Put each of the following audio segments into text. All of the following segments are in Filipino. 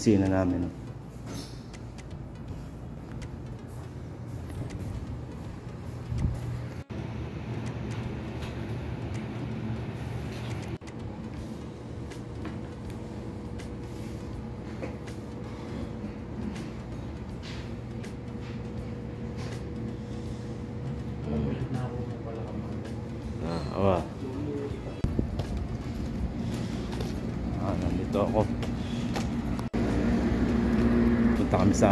opisina namin. Nandito ako. Punta kami sa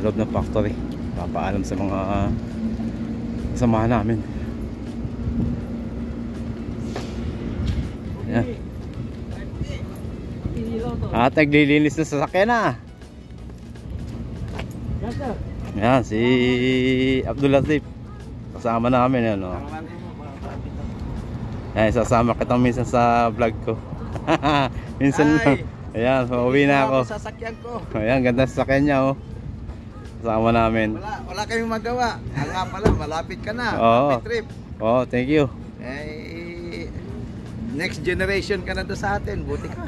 loob ng factory. Papaalam sa mga kasamahan namin. Ayan. At naglilinis na sasakyan na. Ayan, si Abdul Latif kasama namin. Ano? Ayan, sasama kitang minsan sa vlog ko. Minsan lang. Ayan, pauwi na ako. Sasakyan ko. Ayan, ganda sasakyan niya, oh. Kasama namin. Wala kayong magawa. Nga pala, malapit ka na. Oo. Trip. Oo, thank you. Next generation ka na to sa atin. Buti ka.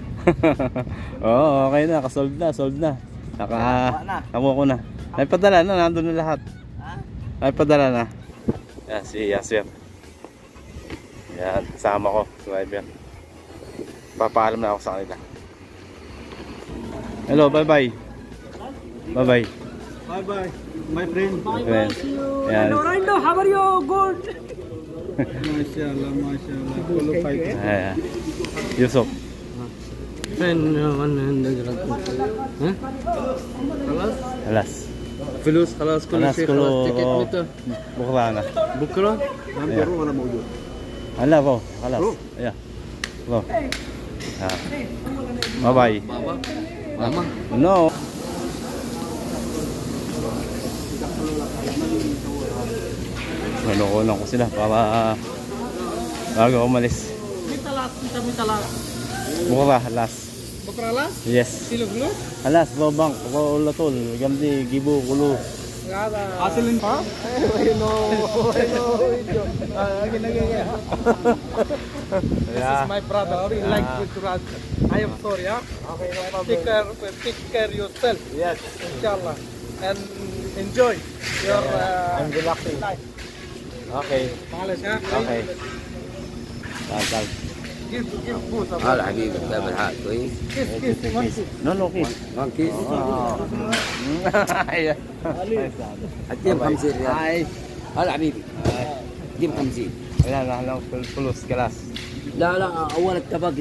Oo, okay na. Kasolve na, solve na. Nakakuha ko na. Naipadala na, nandun na lahat. Naipadala na. Ayan, si Yasir. Ayan, kasama ko. Driver. Papaalam na ako sa kanila. Hello, bye bye. Bye bye. Bye bye, my friend. Bye bye. Yeah. Raindo, how are you? Good. Mashallah, mashallah. Qualified. Ayan. Yusuf. Friend, ها؟ خلاص. فلوس خلاص كل خلاص شيء كله خلاص تيكت متى؟ بكره انا. بكره؟ انا موجود. هلا رو خلاص. يا. رو. باي باي. بابا ماما No. Nanukunan ko sila para bago umalis. Bukra, halas. بكره لا؟ Yes. كيلو فلوس؟ Halas, babang, wala tol. Gamdi, gibo, kulo. هذا حاصل ها؟ This is my brother. He like to run. I am sorry, huh? Take care yourself. Yes. Inshallah. And enjoy your I'm relaxing. life. Okay. معلش ها؟ Okay. تعال. Give food. هلا حبيبي كتاب الحق كويس. Kiss, one kiss. No, no, kiss. وان كيس أيوة. اديهم 50 ريال. هلا حبيبي اديهم 50. لا لا لا فلوس كلاس. لا لا اول اتفاق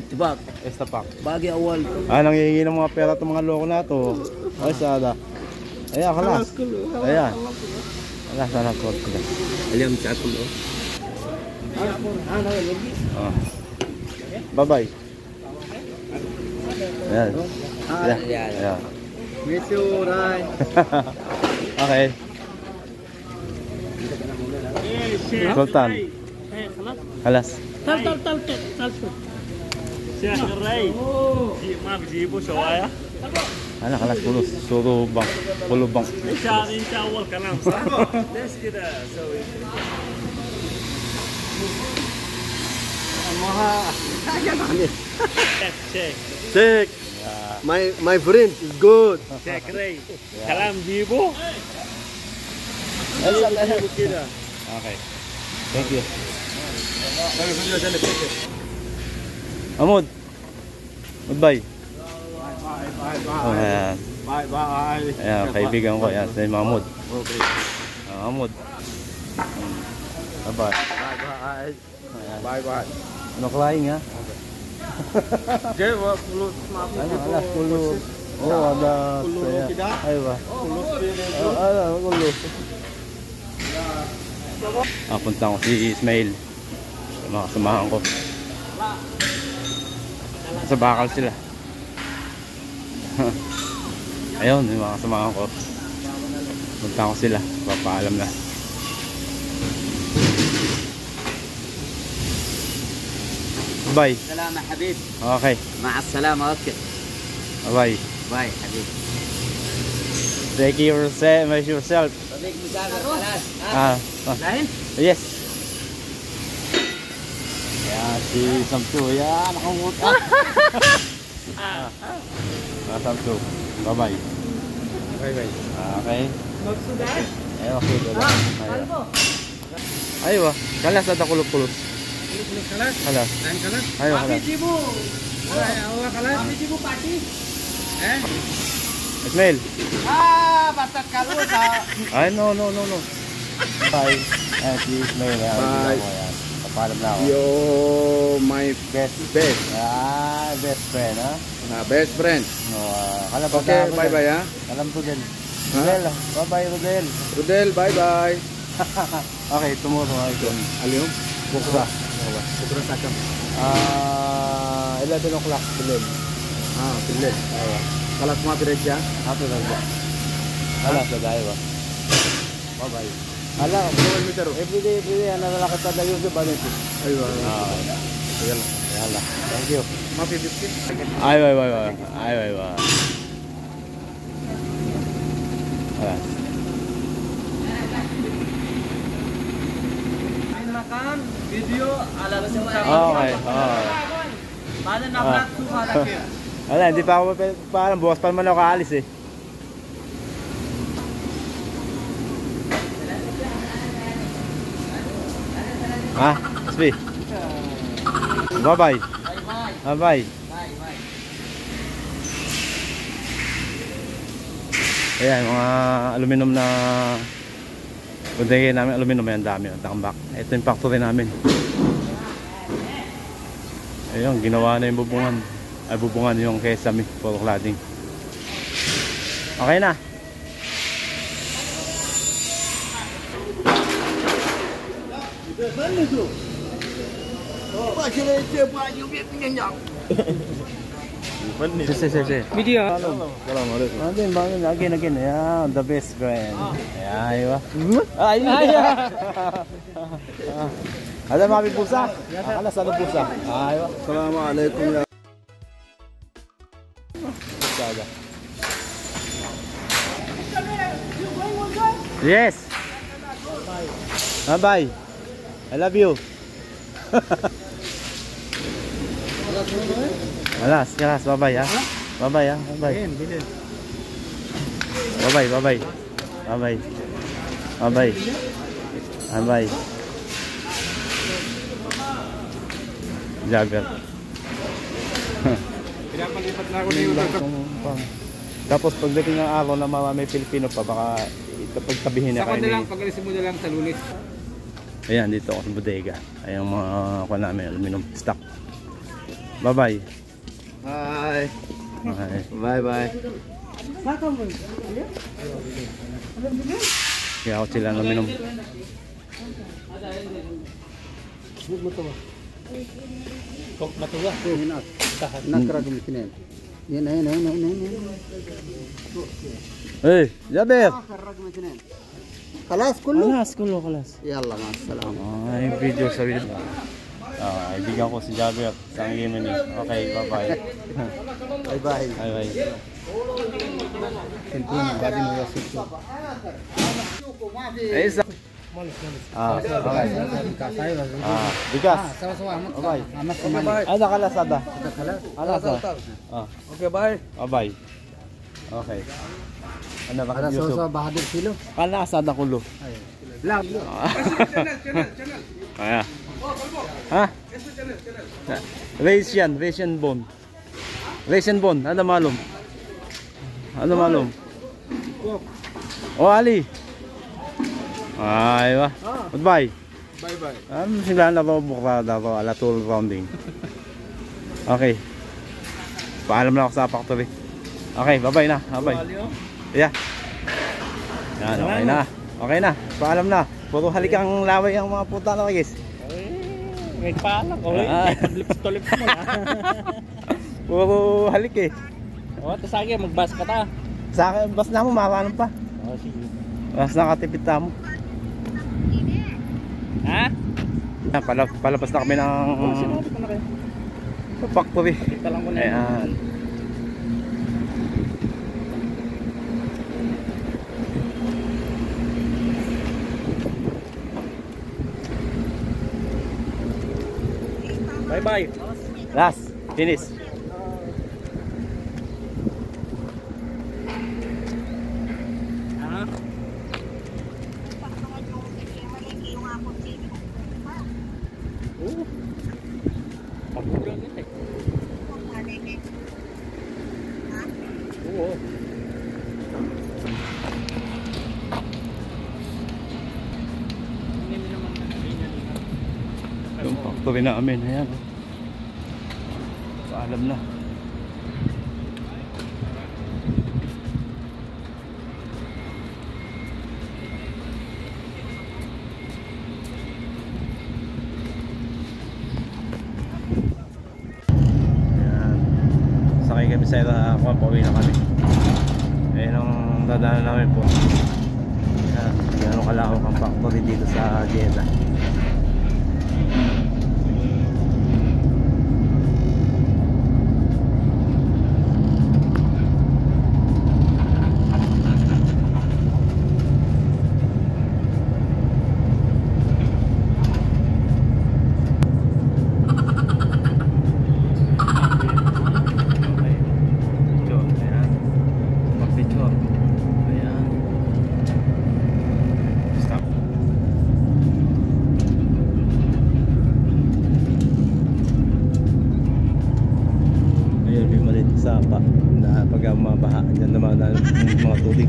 Estapak. باقي اول. Nangihingi ng mga pera itong mga loko na to. Ay, sada. Ayan, kalas. Ayan. Kalas, sana po. اليوم ساعتكم Bye-bye. Ayan. يا Ayan. Miss you, Rai. Okay. Sultan. Kalas. تعال شيخ الري ما بيجيبوا شوايه Ano, kalas pulos. Suro bang. Pulo bang. انت اول كلام صح؟ ليش كده اسوي؟ شيك Check. My friend is good. شيك ري كلام جيبه كده. Okay. Thank you. Amod. Goodbye. Ayan. Bye bye. Ayan, kaibigan ko. Ayan, si Mahmoud. Mahmoud. Bye-bye. Bye bye. Bye bye. Ano crying ha? Jawab mulut maaf. Ano, alas kulo. Oh, ada saya. Aywa. Ala, kulo. Punta ko si Ismail. Mga kasamahan ko. Sa bakal sila. Ayun, yung mga kasamahan ko. Punta ko sila. Papaalam na. Bye. سلام حبيبي. Okay. مع السلامة. اوكي. Bye. باي حبيبي. Take yourself. صديق مسافر خلاص. فاهم؟ Yes. Yan, si Samsu. Yan, nakamuta. Samsu. Bye-bye. Bye-bye. Okay. Magsudan. Ayaw, okay. Kalbo. Ayaw, kalas at kulog-kulos. Kulog kalas. Kalas. Lain kalas. Ayaw, Papi kalas. Jibu. Awa kalas. Papi Jibu pati. Ismail. Basta kalbo sa. Ay, no. Bye. Ay, si Ismail. Bye. Papalam na ako. You're my Best. best. Best friend, ha? Best friend. No, kalam po Okay, bye-bye ha. Kalam po din. Rodel, bye-bye, Rodel. Rodel, bye-bye. Okay, tomorrow ay ito. Aliyo? Bukra. Bukra sakam. 11 o'clock, Pilil. Pilih. Kalas mga piresya. Ato na ba? Alas na tayo ba? Bye-bye. Ala, buwan mo taro. Everyday, ano na kita na YouTube, ano ito? Aywa. Sige lang. Yala. Thank you. Mapi biscuit. Ay. Alas. Makan video ala Okay. Mana nabrak suha lagi. Wala, hindi pa ako parang bukas pa naman ako kaalis eh. Ha? Spi? Bye-bye. Bye-bye. Ayan, mga aluminum na bodega namin, aluminum yan dami, tambak. Ito yung factory namin. Ayun, ginawa na yung bubungan. Ay, bubungan yung Kesame, puro cladding. Okay na. Si. Video. Again. Yeah, the best friend. Yeah, iba. Ay. Ada mga pusa. Akala sa pusa. Iba. Assalamualaikum ya. Saga. Yes. Bye. I love you. Alas, bye-bye ha. Bye-bye ha. Bye-bye. Bye-bye. Jagger. Pinapalipat na ako ni Udo. Tapos pagdating ng araw na may Pilipino pa, baka pagtabihin na Sa kayo kanila ni... lang, pag-alisin mo na lang sa Lunes. Ayan, dito ako sa bodega. Ayan mga kuha namin, aluminum stock. Bye-bye. Bye. Okay. Bye-bye. Kaya ako sila aluminum. Kok matuwa. Nakragum kinin. Yan. Hey, Jaber! Kalas kullu. Kalas. Yalla, ma'assalam. Ay, video sa video. Ibigan ko si Jaber sa Yemen. Okay, bye-bye. Bye-bye. Bye-bye. Tentunya badi mo ya situ. Eh, isa. Okay. Bigas. Bye-bye. Ay, nakalasada. Alasa. Okay, bye. Bye-bye. Okay. Ano ba Ada Yusuf? sosa Bahadur kilo. Kalasada kulo. Lang. Channel. Ayan. Ha? Rasian bone. Ano malum? Oh, Ali. Ay, ba? Goodbye. Bye-bye. Sila na ba bukra daw ala tool rounding. Okay. Paalam na ako sa factory. Okay, bye-bye na. Bye-bye. Yeah. Yan, okay na. Paalam na. Puro halikang laway ang mga puta na guys. May paalam. Lips mo na. Puro halik eh. Tapos sige, magbas ka ta. Sa akin, bas na mo, makaano pa. Sige. Bas nakatipid ta mo. Ha? Palabas na kami ng factory. Ayan. Bye-bye. Last, finish. factory namin. Ayan. Paalam na. Ayan. Sakay kami sa ako, pauwi na kami. Ayan ang dadaanan namin po. Ayan, gano'ng kalawak ang factory dito sa Jeddah. Sapa na pag mabaha dyan naman ang mga tubig.